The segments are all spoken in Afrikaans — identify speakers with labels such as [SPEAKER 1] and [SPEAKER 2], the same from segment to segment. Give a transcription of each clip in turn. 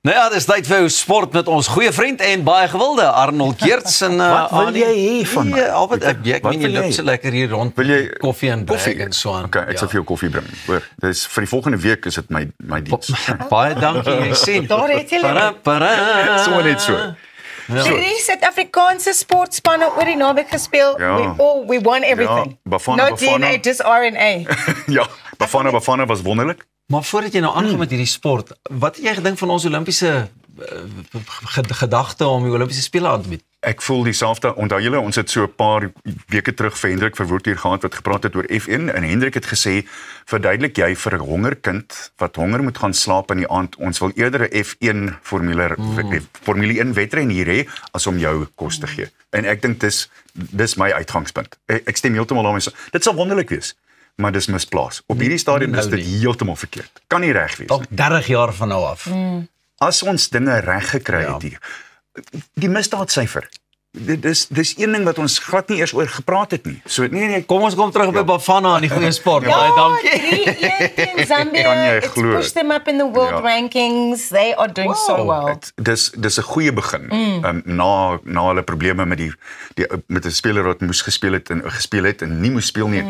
[SPEAKER 1] Nou ja, dis tyd vir sport met ons goeie vriend en baie gewilde Arnold Geerts en
[SPEAKER 2] wat wil jy hê van my?
[SPEAKER 1] Ek meen jy loop so lekker hier rond koffie en brek en so aan.
[SPEAKER 2] Okay, ek sal vir jou koffie bring. Hoor, dis vir die volgende week is dit my diens.
[SPEAKER 1] Baie dankie, jy sien.
[SPEAKER 3] Daar het jy
[SPEAKER 2] So net so.
[SPEAKER 3] Drie Suid-Afrikaanse sportspanne oor die naweek gespeel. We won everything.
[SPEAKER 2] Bafana.
[SPEAKER 3] DNA, dis RNA.
[SPEAKER 2] Ja, Bafana was wonderlik.
[SPEAKER 1] Maar voordat jy nou aangaan met hierdie sport, wat het jy gedink van ons Olimpiese gedagte om die Olimpiese spele aan te bied?
[SPEAKER 2] Ek voel dieselfde. Onthou julle, ons het so 'n paar weke terug vir Hendrik Verwoerd hier gehad wat gepraat het oor F1 en Hendrik het gesê, verduidelik jy vir 'n hongerkind wat honger moet gaan slaap in die aand, ons wil eerder 'n F1 Formule 1 wedren hier hê as om jou kos te gee. En ek dink dis my uitgangspunt. Ek stem heeltemal daarmee. Dit sal wonderlik wees, maar dis misplaas. Op hierdie stadium is dit heeltemal verkeerd. Kan nie reg wees.
[SPEAKER 1] Dalk 30 jaar van nou af.
[SPEAKER 2] As ons dinge reg gekry het hier. Die misdaadsyfer. Dis een ding wat ons glad nie eers oor gepraat het nie. So nee,
[SPEAKER 1] kom ons kom terug by Bafana en die goeie sport. Baie dankie.
[SPEAKER 3] 3-1 in Zambia. It's pushed them up in the world rankings. They are doing so well.
[SPEAKER 2] Dis 'n goeie begin. Na hulle probleme met met 'n speler wat moes gespeel het en nie moes speel nie.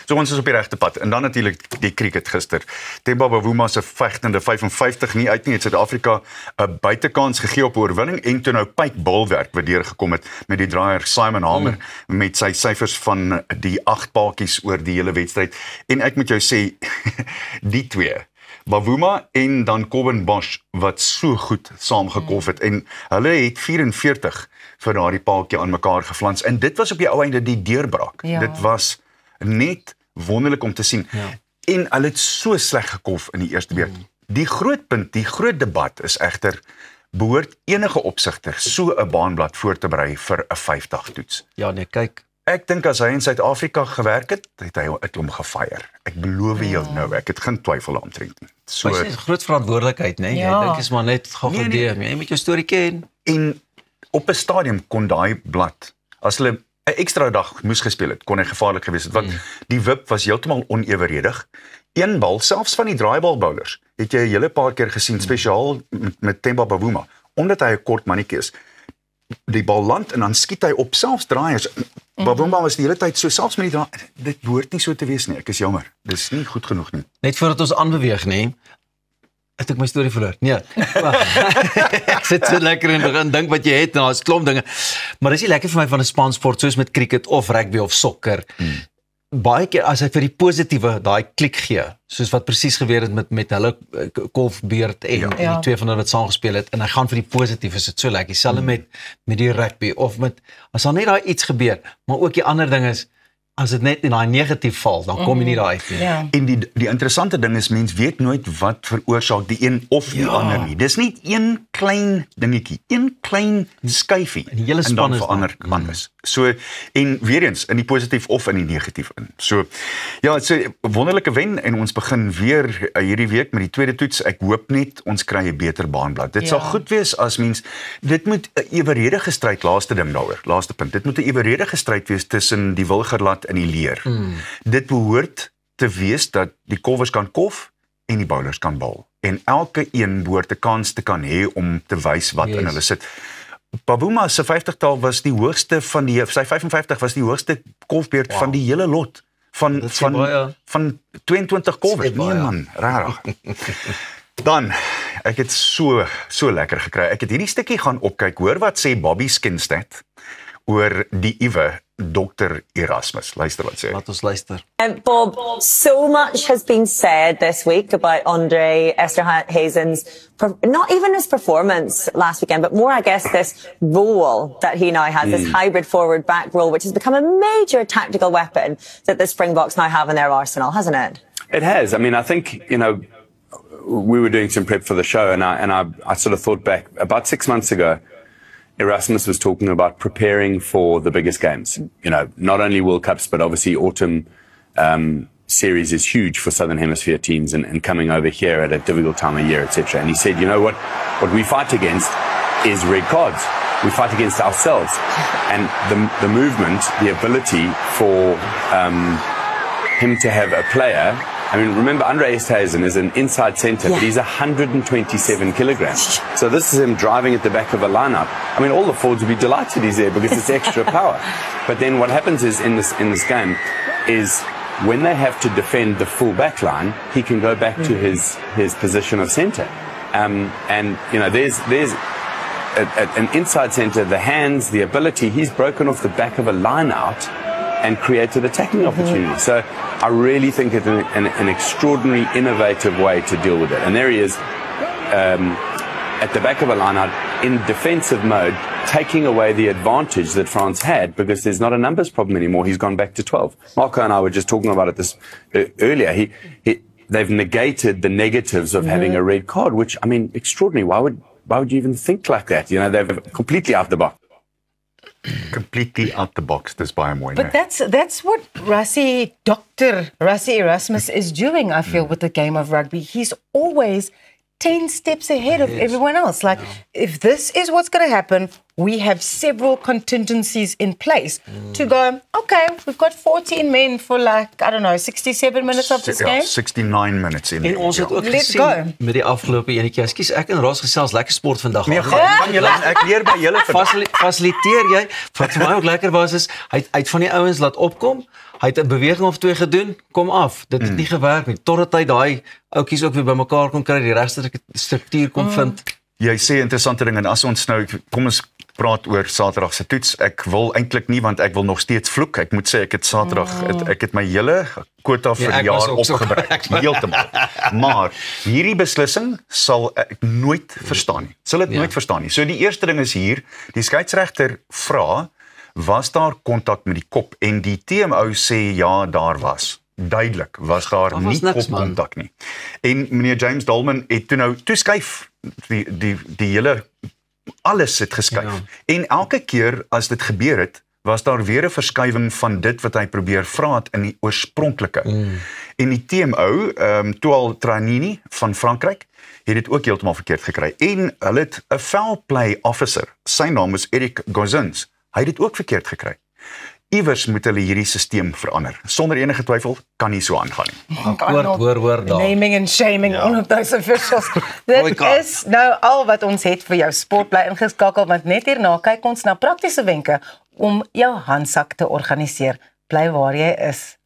[SPEAKER 2] So ons is op die regte pad. En dan natuurlik die cricket gister. Themba Bavuma se vegtende 55 nie uit nie. Het Suid-Afrika 'n buitekans gegee op oorwinning en toe nou Pyke Bulwerk wat deurgekom het met die draaier Simon Hamer met sy syfers van die 8 paadjies oor die hele wedstryd. En ek moet jou sê, die twee, Bavuma en dan Coben Bosch, wat so goed saamgekolf het. En hulle het 44 vir daardie paadjie aan mekaar geflans. En dit was op die ou einde die deurbraak. Dit was net wonderlik om te sien. En hulle het so sleg gekolf in die eerste beurt. Die groot punt, die groot debat is egter, behoort enige opsigter so 'n baanblad voor te berei vir 'n 5-dag toets.
[SPEAKER 1] Ja nee, kyk.
[SPEAKER 2] Ek dink as hy in Suid-Afrika gewerk het, het hy hom gefire. Ek beloof jou nou, ek het geen twyfel aantrent nie.
[SPEAKER 1] So 'n groot verantwoordelikheid, né? Jy dink is maar net gegadeer. Jy moet jou storie ken.
[SPEAKER 2] En op 'n stadium kon daai blad, as hulle 'n ekstra dag moes gespeel het, kon hy gevaarlik gewees het, want die wip was heeltemal oneweredig. Een bal, selfs van die draaibal bowlers, het jy 'n hele paar keer gesien, spesiaal met Themba Bavuma, omdat hy 'n kort mannetjie is. Die bal land en dan skiet hy op selfs draaiers. Bavuma was die hele tyd so, selfs met die draai, dit behoort nie so te wees nie, ek is jammer. Dis nie goed genoeg nie.
[SPEAKER 1] Net voordat ons aanbeweeg, né? Het ek my storie verloor. Nee. Ek sit so lekker en dink wat jy het, en daar's klomp dinge. Maar dis nie lekker vir my van 'n spansport soos met cricket of rugby of sokker. Baie keer as hy vir die positiewe daai klik gee, soos wat presies gebeur het met hulle golfbeurt en die twee van hulle wat saam gespeel het, en hy gaan vir die positief, is dit so lekker. Dieselfde met die rugby of as daar net daai iets gebeur, maar ook die ander ding is, as dit net in daai negatief val, dan kom jy nie daar uit nie.
[SPEAKER 2] En die interessante ding is, mens weet nooit wat veroorsaak die een of die ander nie. Dis nie een klein dingetjie, een klein skuifie,
[SPEAKER 1] en die hele span
[SPEAKER 2] dan verander anders. So, en weer eens, in die positief of in die negatief in. So, ja, het is 'n wonderlike wen, en ons begin weer hierdie week met die tweede toets. Ek hoop net, ons kry 'n beter baanblad. Dit sal goed wees as mens, dit moet 'n eweredige stryd, laaste ding daaroor, laaste punt, dit moet 'n eweredige stryd wees tussen die wilgerlat en die leer. Dit behoort te wees dat die kolwers kan kolf en die bowlers kan bal. En elke een behoort 'n kans te kan hê om te wys wat in hulle sit. Bavuma se 50-tal was die hoogste sy 55 was die hoogste kolfbeurt van die hele lot. Van 22 kolwers. Nee man, rarig. Dan, ek het so lekker gekry. Ek het hierdie stukkie gaan opkyk, hoor wat sê Bobby Skinstad oor die Iwe Dr. Erasmus. Luister wat sê.
[SPEAKER 1] Laat ons luister.
[SPEAKER 4] Bob, so much has been said this week about Andre Esterhuizen's, not even his performance last weekend, but more, I guess, this role that he now has, this hybrid forward back role, which has become a major tactical weapon that the Springboks now have in their arsenal, hasn't it?
[SPEAKER 5] It has. I mean, I think, we were doing some prep for the show, and I sort of thought back about 6 months ago. Erasmus was talking about preparing for the biggest games. Not only World Cups, but obviously autumn series is huge for Southern Hemisphere teams and coming over here at a difficult time of year, etc. And he said, what we fight against is red cards. We fight against ourselves. And the movement, the ability for him to have a player I mean, remember, Andre Esterhuizen is an inside centre, but he's 127 kilograms. So this is him driving at the back of a lineup. I mean, all the forwards would be delighted he's there because it's extra power. But then what happens is in this game is when they have to defend the full back line, he can go back to his position of centre. And, you know, there's an inside centre, the hands, the ability, he's broken off the back of a line out and created attacking opportunities. So I really think it's an extraordinary, innovative way to deal with it. And there he is at the back of a line out in defensive mode, taking away the advantage that France had because there's not a numbers problem anymore. He's gone back to 12. Marco and I were just talking about it this earlier. They've negated the negatives of having a red card, which, I mean, extraordinary. Why would you even think like that? You know, they're completely out the box.
[SPEAKER 2] Completely out the box, dis baie mooi.
[SPEAKER 3] But that's what Dr. Rassie Erasmus is doing, I feel, with the game of rugby. He's always 10 steps ahead of everyone else. Like, if this is what's going to happen, we have several contingencies in place to go, okay, we've got 14 men for like, I don't know, 67 minutes of this game.
[SPEAKER 2] 69 minutes in.
[SPEAKER 1] En ons het ook
[SPEAKER 3] Let's
[SPEAKER 1] gesien met die afgelope enetjie. Ekskuus, ek en Ros gesels lekker sport vandag.
[SPEAKER 2] Nee, gaan julle ek leer by julle
[SPEAKER 1] Fasiliteer jy. Wat vir my ook lekker was is hy het van die ouens laat opkom. Hy het 'n beweging of twee gedoen, kom af. Dit het nie gewerk nie. Totdat hy daai ouetjies ook weer bymekaar kon kry, die regte struktuur kon vind.
[SPEAKER 2] Jy sê interessante ding en as ons nou kom ons praat oor Saterdag se toets. Ek wil eintlik nie want ek wil nog steeds vloek. Ek moet sê ek het Saterdag ek het my hele kwota vir die jaar opgebruik. Heeltemal. Maar hierdie beslissing sal ek nooit verstaan nie. Sal dit nooit verstaan nie. So die eerste ding is hier, die skeieregter vra, was daar kontak met die kop en die TMO sê ja, daar was. Duidelik was daar nie kopkontak nie. En meneer James Dolman het toe skuif die hele alles het geskuif. En elke keer as dit gebeur het, was daar weer 'n verskywing van dit wat hy probeer vra het in die oorspronklike. En die TMO, Toal Tranini van Frankryk, het dit ook heeltemal verkeerd gekry. En hulle het 'n foul play officer, sy naam is Eric Gozins. Hy het dit ook verkeerd gekry. Iewers moet hulle hierdie stelsel verander. Sonder enige twyfel kan nie so aangaan nie.
[SPEAKER 1] Hoor daar.
[SPEAKER 3] Naming and shaming all of those officials. Dit is nou al wat ons het vir jou sport. Bly ingeskakel want net hierna kyk ons na praktiese wenke om jou handsak te organiseer. Bly waar jy is.